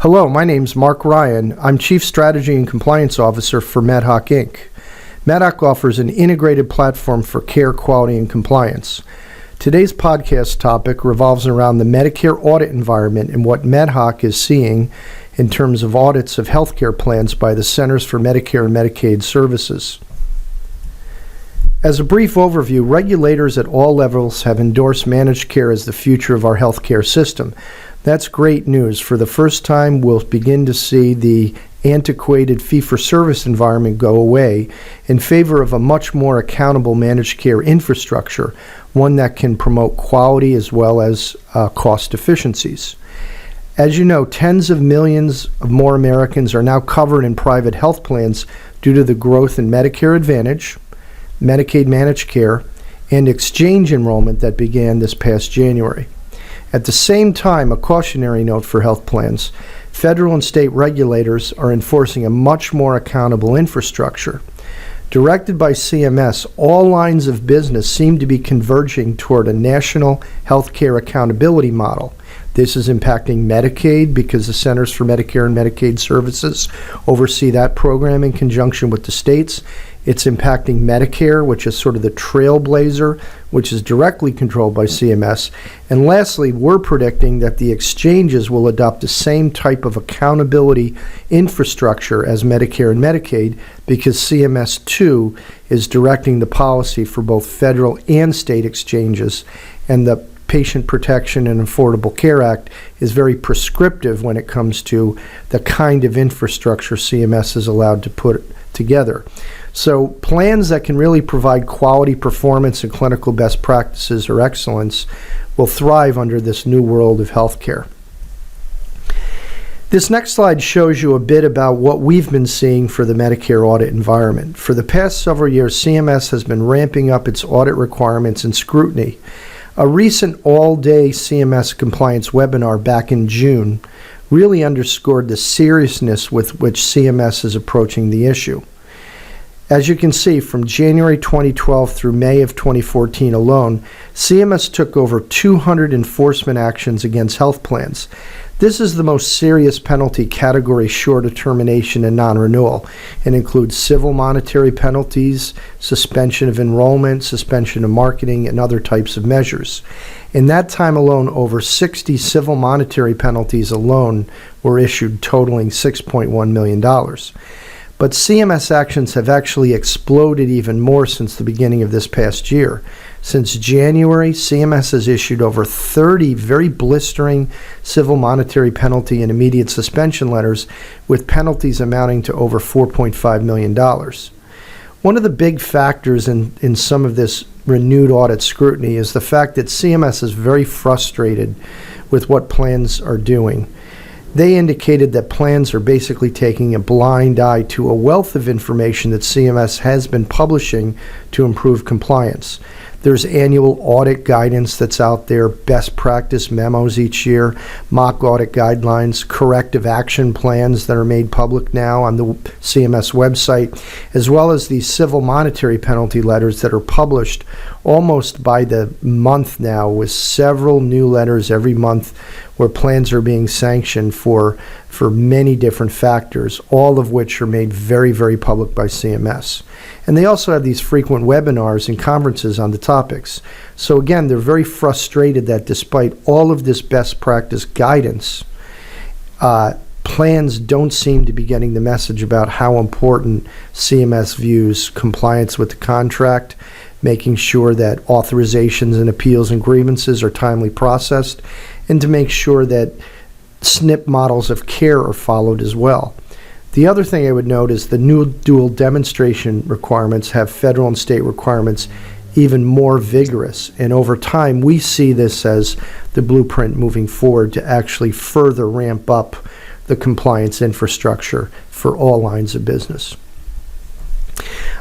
Hello, my name's Marc Ryan. I'm Chief Strategy and Compliance Officer for MedHOK Inc. MedHOK offers an integrated platform for care, quality, and compliance. Today's podcast topic revolves around the Medicare audit environment and what MedHOK is seeing in terms of audits of healthcare plans by the Centers for Medicare and Medicaid Services. As a brief overview, regulators at all levels have endorsed managed care as the future of our healthcare system. That's great news. For the first time, we'll begin to see the antiquated fee-for-service environment go away in favor of a much more accountable managed care infrastructure, one that can promote quality as well as cost efficiencies. As you know, tens of millions of more Americans are now covered in private health plans due to the growth in Medicare Advantage, Medicaid managed care, and exchange enrollment that began this past January. At the same time, a cautionary note for health plans: federal and state regulators are enforcing a much more accountable infrastructure. Directed by CMS, all lines of business seem to be converging toward a national healthcare accountability model. This is impacting Medicaid because the Centers for Medicare and Medicaid Services oversee that program in conjunction with the states. It's impacting Medicare, which is sort of the trailblazer, which is directly controlled by CMS. And lastly, we're predicting that the exchanges will adopt the same type of accountability infrastructure as Medicare and Medicaid because CMS, too, is directing the policy for both federal and state exchanges. And the Patient Protection and Affordable Care Act is very prescriptive when it comes to the kind of infrastructure CMS is allowed to put together. So plans that can really provide quality performance and clinical best practices or excellence will thrive under this new world of healthcare. This next slide shows you a bit about what we've been seeing for the Medicare audit environment. For the past several years, CMS has been ramping up its audit requirements and scrutiny. A recent all-day CMS compliance webinar back in June really underscored the seriousness with which CMS is approaching the issue. As you can see, from January 2012 through May of 2014 alone, CMS took over 200 enforcement actions against health plans. This is the most serious penalty category short of termination and non-renewal. It includes civil monetary penalties, suspension of enrollment, suspension of marketing, and other types of measures. In that time alone, over 60 civil monetary penalties alone were issued, totaling $6.1 million. But CMS actions have actually exploded even more since the beginning of this past year. Since January, CMS has issued over 30 very blistering civil monetary penalty and immediate suspension letters with penalties amounting to over $4.5 million. One of the big factors in some of this renewed audit scrutiny is the fact that CMS is very frustrated with what plans are doing. They indicated that plans are basically taking a blind eye to a wealth of information that CMS has been publishing to improve compliance. There's annual audit guidance that's out there, best practice memos each year, mock audit guidelines, corrective action plans that are made public now on the CMS website, as well as these civil monetary penalty letters that are published almost by the month now, with several new letters every month where plans are being sanctioned for many different factors, all of which are made very, very public by CMS. And they also have these frequent webinars and conferences on the topics. So again, they're very frustrated that despite all of this best practice guidance, plans don't seem to be getting the message about how important CMS views compliance with the contract, making sure that authorizations and appeals and grievances are timely processed, and to make sure that SNIP models of care are followed as well. The other thing I would note is the new dual demonstration requirements have federal and state requirements even more vigorous. And over time, we see this as the blueprint moving forward to actually further ramp up the compliance infrastructure for all lines of business.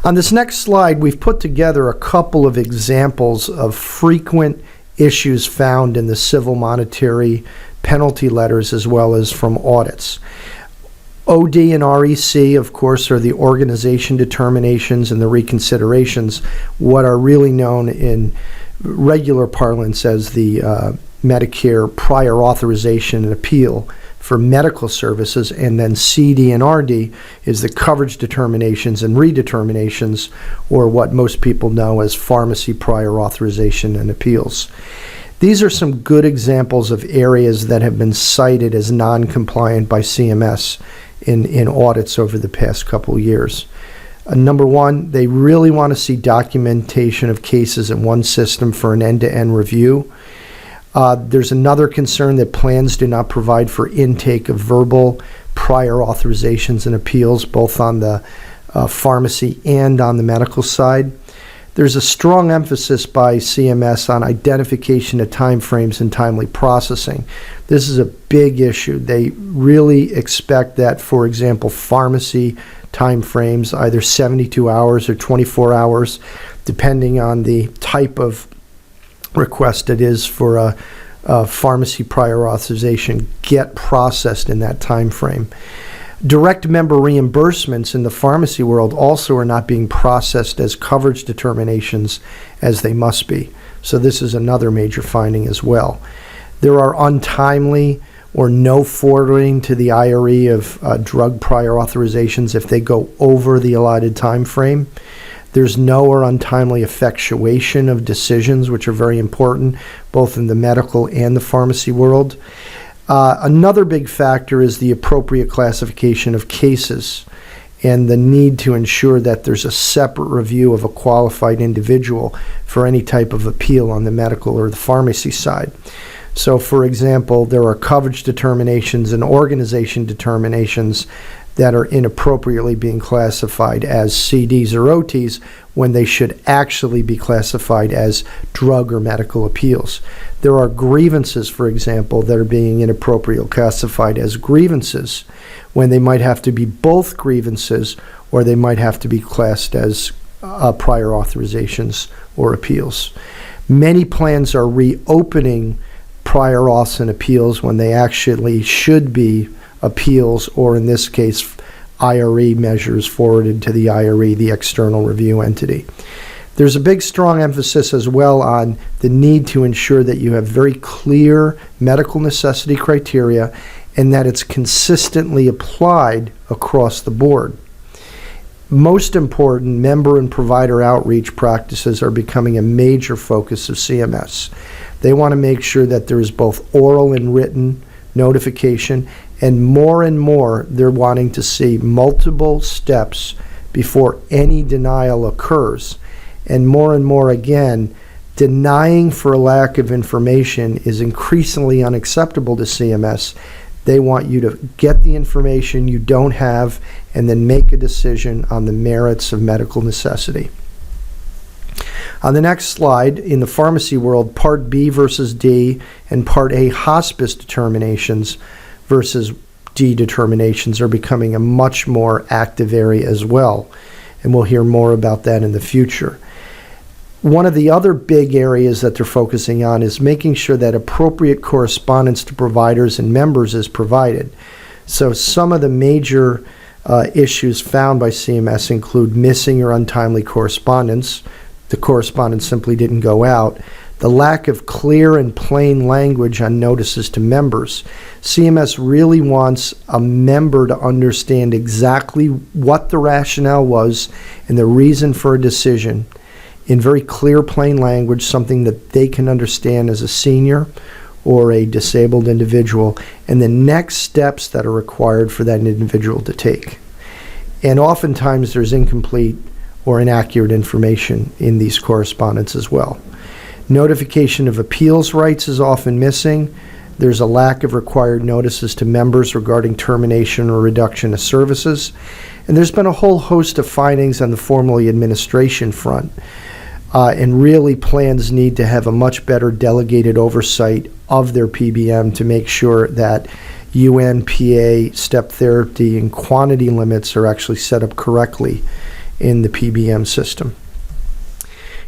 On this next slide, we've put together a couple of examples of frequent issues found in the civil monetary penalty letters as well as from audits. OD and REC, of course, are the organization determinations and the reconsiderations, what are really known in regular parlance as the Medicare prior authorization and appeal for medical services, and then CD and RD is the coverage determinations and redeterminations, or what most people know as pharmacy prior authorization and appeals. These are some good examples of areas that have been cited as non-compliant by CMS in audits over the past couple of years. Number one, they really want to see documentation of cases in one system for an end-to-end review. There's another concern that plans do not provide for intake of verbal prior authorizations and appeals, both on the pharmacy and on the medical side. There's a strong emphasis by CMS on identification of timeframes and timely processing. This is a big issue. They really expect that, for example, pharmacy timeframes, either 72 hours or 24 hours, depending on the type of request it is for a pharmacy prior authorization, get processed in that time frame. Direct member reimbursements in the pharmacy world also are not being processed as coverage determinations as they must be. So this is another major finding as well. There are untimely or no forwarding to the IRE of drug prior authorizations if they go over the allotted time frame. There's no or untimely effectuation of decisions, which are very important, both in the medical and the pharmacy world. Another big factor is the appropriate classification of cases and the need to ensure that there's a separate review of a qualified individual for any type of appeal on the medical or the pharmacy side. So, for example, there are coverage determinations and organization determinations that are inappropriately being classified as CDs or OTs when they should actually be classified as drug or medical appeals. There are grievances, for example, that are being inappropriately classified as grievances when they might have to be both grievances, or they might have to be classed as prior authorizations or appeals. Many plans are reopening prior auths and appeals when they actually should be appeals, or in this case, IRE measures forwarded to the IRE, the external review entity. There's a big, strong emphasis as well on the need to ensure that you have very clear medical necessity criteria and that it's consistently applied across the board. Most important, member and provider outreach practices are becoming a major focus of CMS. They want to make sure that there is both oral and written notification, and more they're wanting to see multiple steps before any denial occurs. And more again, denying for lack of information is increasingly unacceptable to CMS. They want you to get the information you don't have and then make a decision on the merits of medical necessity. On the next slide, in the pharmacy world, Part B versus D and Part A hospice determinations versus D determinations are becoming a much more active area as well, and we'll hear more about that in the future. One of the other big areas that they're focusing on is making sure that appropriate correspondence to providers and members is provided. So some of the major issues found by CMS include missing or untimely correspondence. The correspondence simply didn't go out. The lack of clear and plain language on notices to members. CMS really wants a member to understand exactly what the rationale was and the reason for a decision in very clear, plain language, something that they can understand as a senior or a disabled individual, and the next steps that are required for that individual to take. And oftentimes there's incomplete or inaccurate information in these correspondence as well. Notification of appeals rights is often missing. There's a lack of required notices to members regarding termination or reduction of services. And there's been a whole host of findings on the formulary administration front. And really, plans need to have a much better delegated oversight of their PBM to make sure that UNPA, step therapy, and quantity limits are actually set up correctly in the PBM system.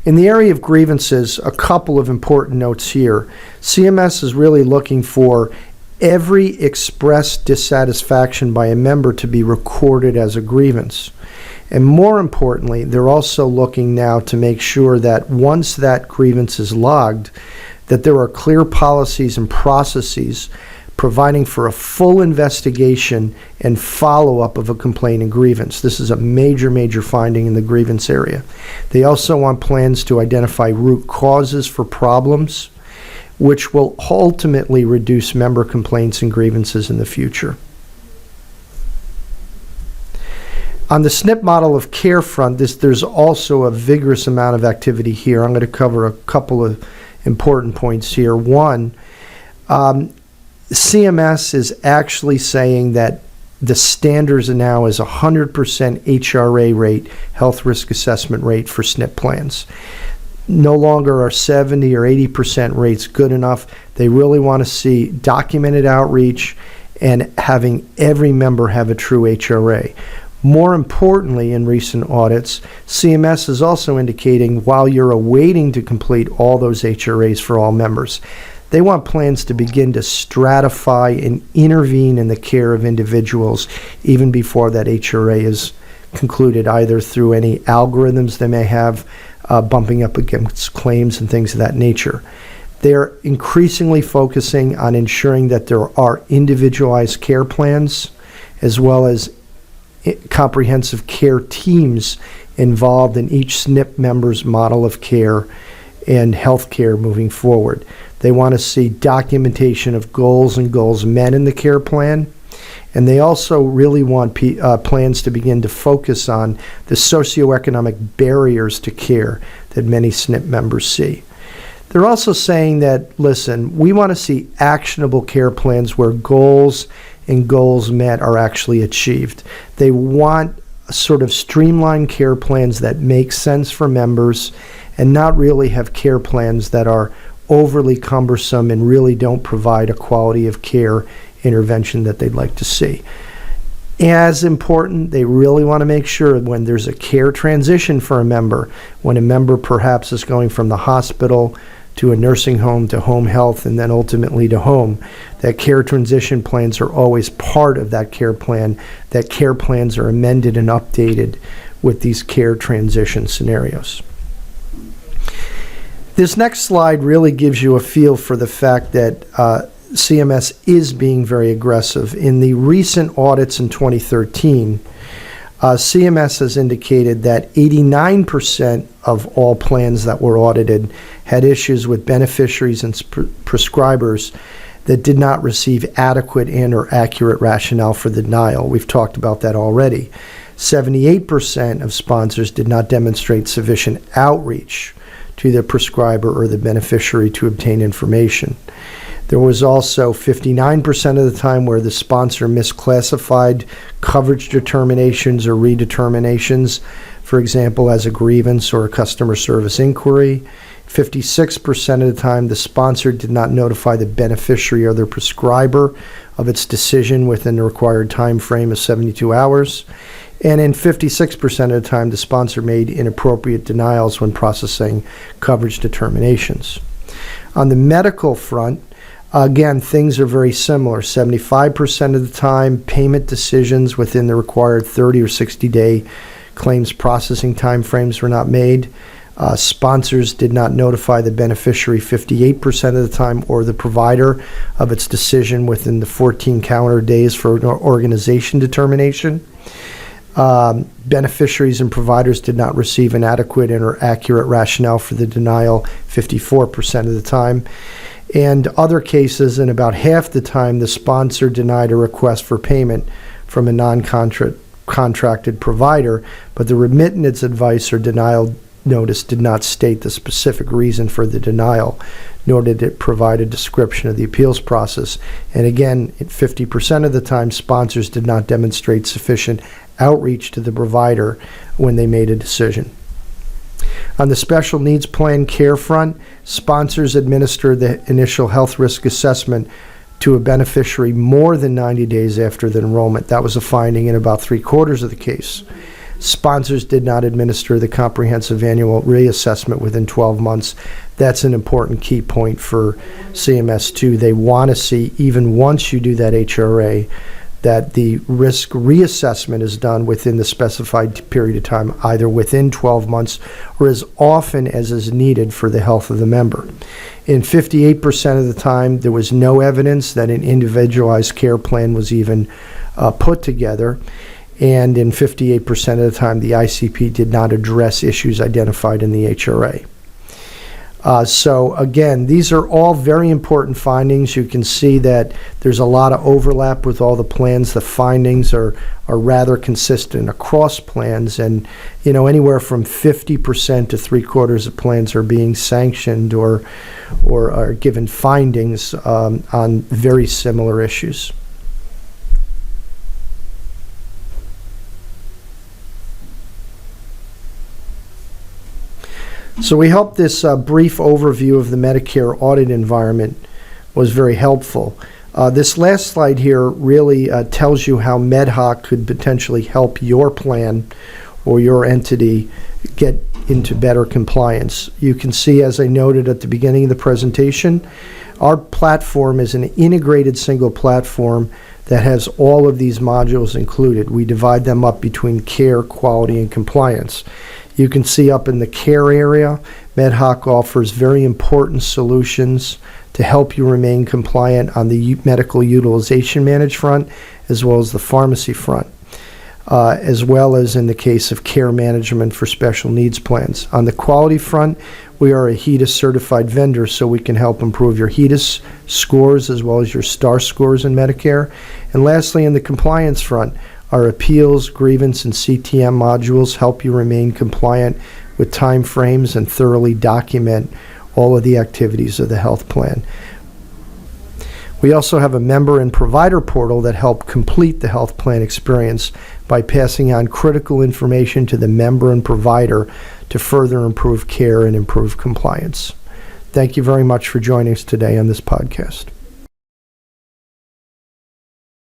In the area of grievances, a couple of important notes here. CMS is really looking for every expressed dissatisfaction by a member to be recorded as a grievance. And more importantly, they're also looking now to make sure that once that grievance is logged, that there are clear policies and processes providing for a full investigation and follow-up of a complaint and grievance. This is a major, major finding in the grievance area. They also want plans to identify root causes for problems, which will ultimately reduce member complaints and grievances in the future. On the SNP model of care front, there's also a vigorous amount of activity here. I'm going to cover a couple of important points here. One, CMS is actually saying that the standards now is 100% HRA rate, health risk assessment rate for SNP plans. No longer are 70 or 80% rates good enough. They really want to see documented outreach and having every member have a true HRA. More importantly, in recent audits, CMS is also indicating while you're awaiting to complete all those HRAs for all members, they want plans to begin to stratify and intervene in the care of individuals even before that HRA is concluded, either through any algorithms they may have bumping up against claims and things of that nature. They're increasingly focusing on ensuring that there are individualized care plans as well as comprehensive care teams involved in each SNP member's model of care and health care moving forward. They want to see documentation of goals and goals met in the care plan. And they also really want plans to begin to focus on the socioeconomic barriers to care that many SNP members see. They're also saying that, listen, we want to see actionable care plans where goals and goals met are actually achieved. They want sort of streamlined care plans that make sense for members and not really have care plans that are overly cumbersome and really don't provide a quality of care intervention that they'd like to see. As important, they really want to make sure when there's a care transition for a member, when a member perhaps is going from the hospital to a nursing home to home health and then ultimately to home, that care transition plans are always part of that care plan, that care plans are amended and updated with these care transition scenarios. This next slide really gives you a feel for the fact that CMS is being very aggressive. In the recent audits in 2013, CMS has indicated that 89% of all plans that were audited had issues with beneficiaries and prescribers that did not receive adequate and or accurate rationale for the denial. We've talked about that already. 78% of sponsors did not demonstrate sufficient outreach to the prescriber or the beneficiary to obtain information. There was also 59% of the time where the sponsor misclassified coverage determinations or redeterminations, for example, as a grievance or a customer service inquiry. 56% of the time, the sponsor did not notify the beneficiary or their prescriber of its decision within the required time frame of 72 hours. And in 56% of the time, the sponsor made inappropriate denials when processing coverage determinations. On the medical front, again, things are very similar. 75% of the time, payment decisions within the required 30 or 60-day claims processing timeframes were not made. Sponsors did not notify the beneficiary 58% of the time or the provider of its decision within the 14 calendar days for an organization determination. Beneficiaries and providers did not receive an adequate and or accurate rationale for the denial 54% of the time. And other cases, in about half the time, the sponsor denied a request for payment from a non-contracted provider, but the remittance advice or denial notice did not state the specific reason for the denial, nor did it provide a description of the appeals process. And again, 50% of the time, sponsors did not demonstrate sufficient outreach to the provider when they made a decision. On the special needs plan care front, sponsors administer the initial health risk assessment to a beneficiary more than 90 days after the enrollment. That was a finding in about 3/4 of the case. Sponsors did not administer the comprehensive annual reassessment within 12 months. That's an important key point for CMS too. They want to see, even once you do that HRA, that the risk reassessment is done within the specified period of time, either within 12 months or as often as is needed for the health of the member. In 58% of the time, there was no evidence that an individualized care plan was even put together. And in 58% of the time, the ICP did not address issues identified in the HRA. So again, these are all very important findings. You can see that there's a lot of overlap with all the plans. The findings are rather consistent across plans, and anywhere from 50% to 3/4 of plans are being sanctioned or are given findings on very similar issues. So we hope this brief overview of the Medicare audit environment was very helpful. This last slide here really tells you how MedHOK could potentially help your plan or your entity get into better compliance. You can see, as I noted at the beginning of the presentation, our platform is an integrated single platform that has all of these modules included. We divide them up between care, quality, and compliance. You can see up in the care area, MedHOK offers very important solutions to help you remain compliant on the medical utilization management front, as well as the pharmacy front, as well as in the case of care management for special needs plans. On the quality front, we are a HEDIS certified vendor, so we can help improve your HEDIS scores as well as your STAR scores in Medicare. And lastly, in the compliance front, our appeals, grievance, and CTM modules help you remain compliant with time frames and thoroughly document all of the activities of the health plan. We also have a member and provider portal that help complete the health plan experience by passing on critical information to the member and provider to further improve care and improve compliance. Thank you very much for joining us today on this podcast.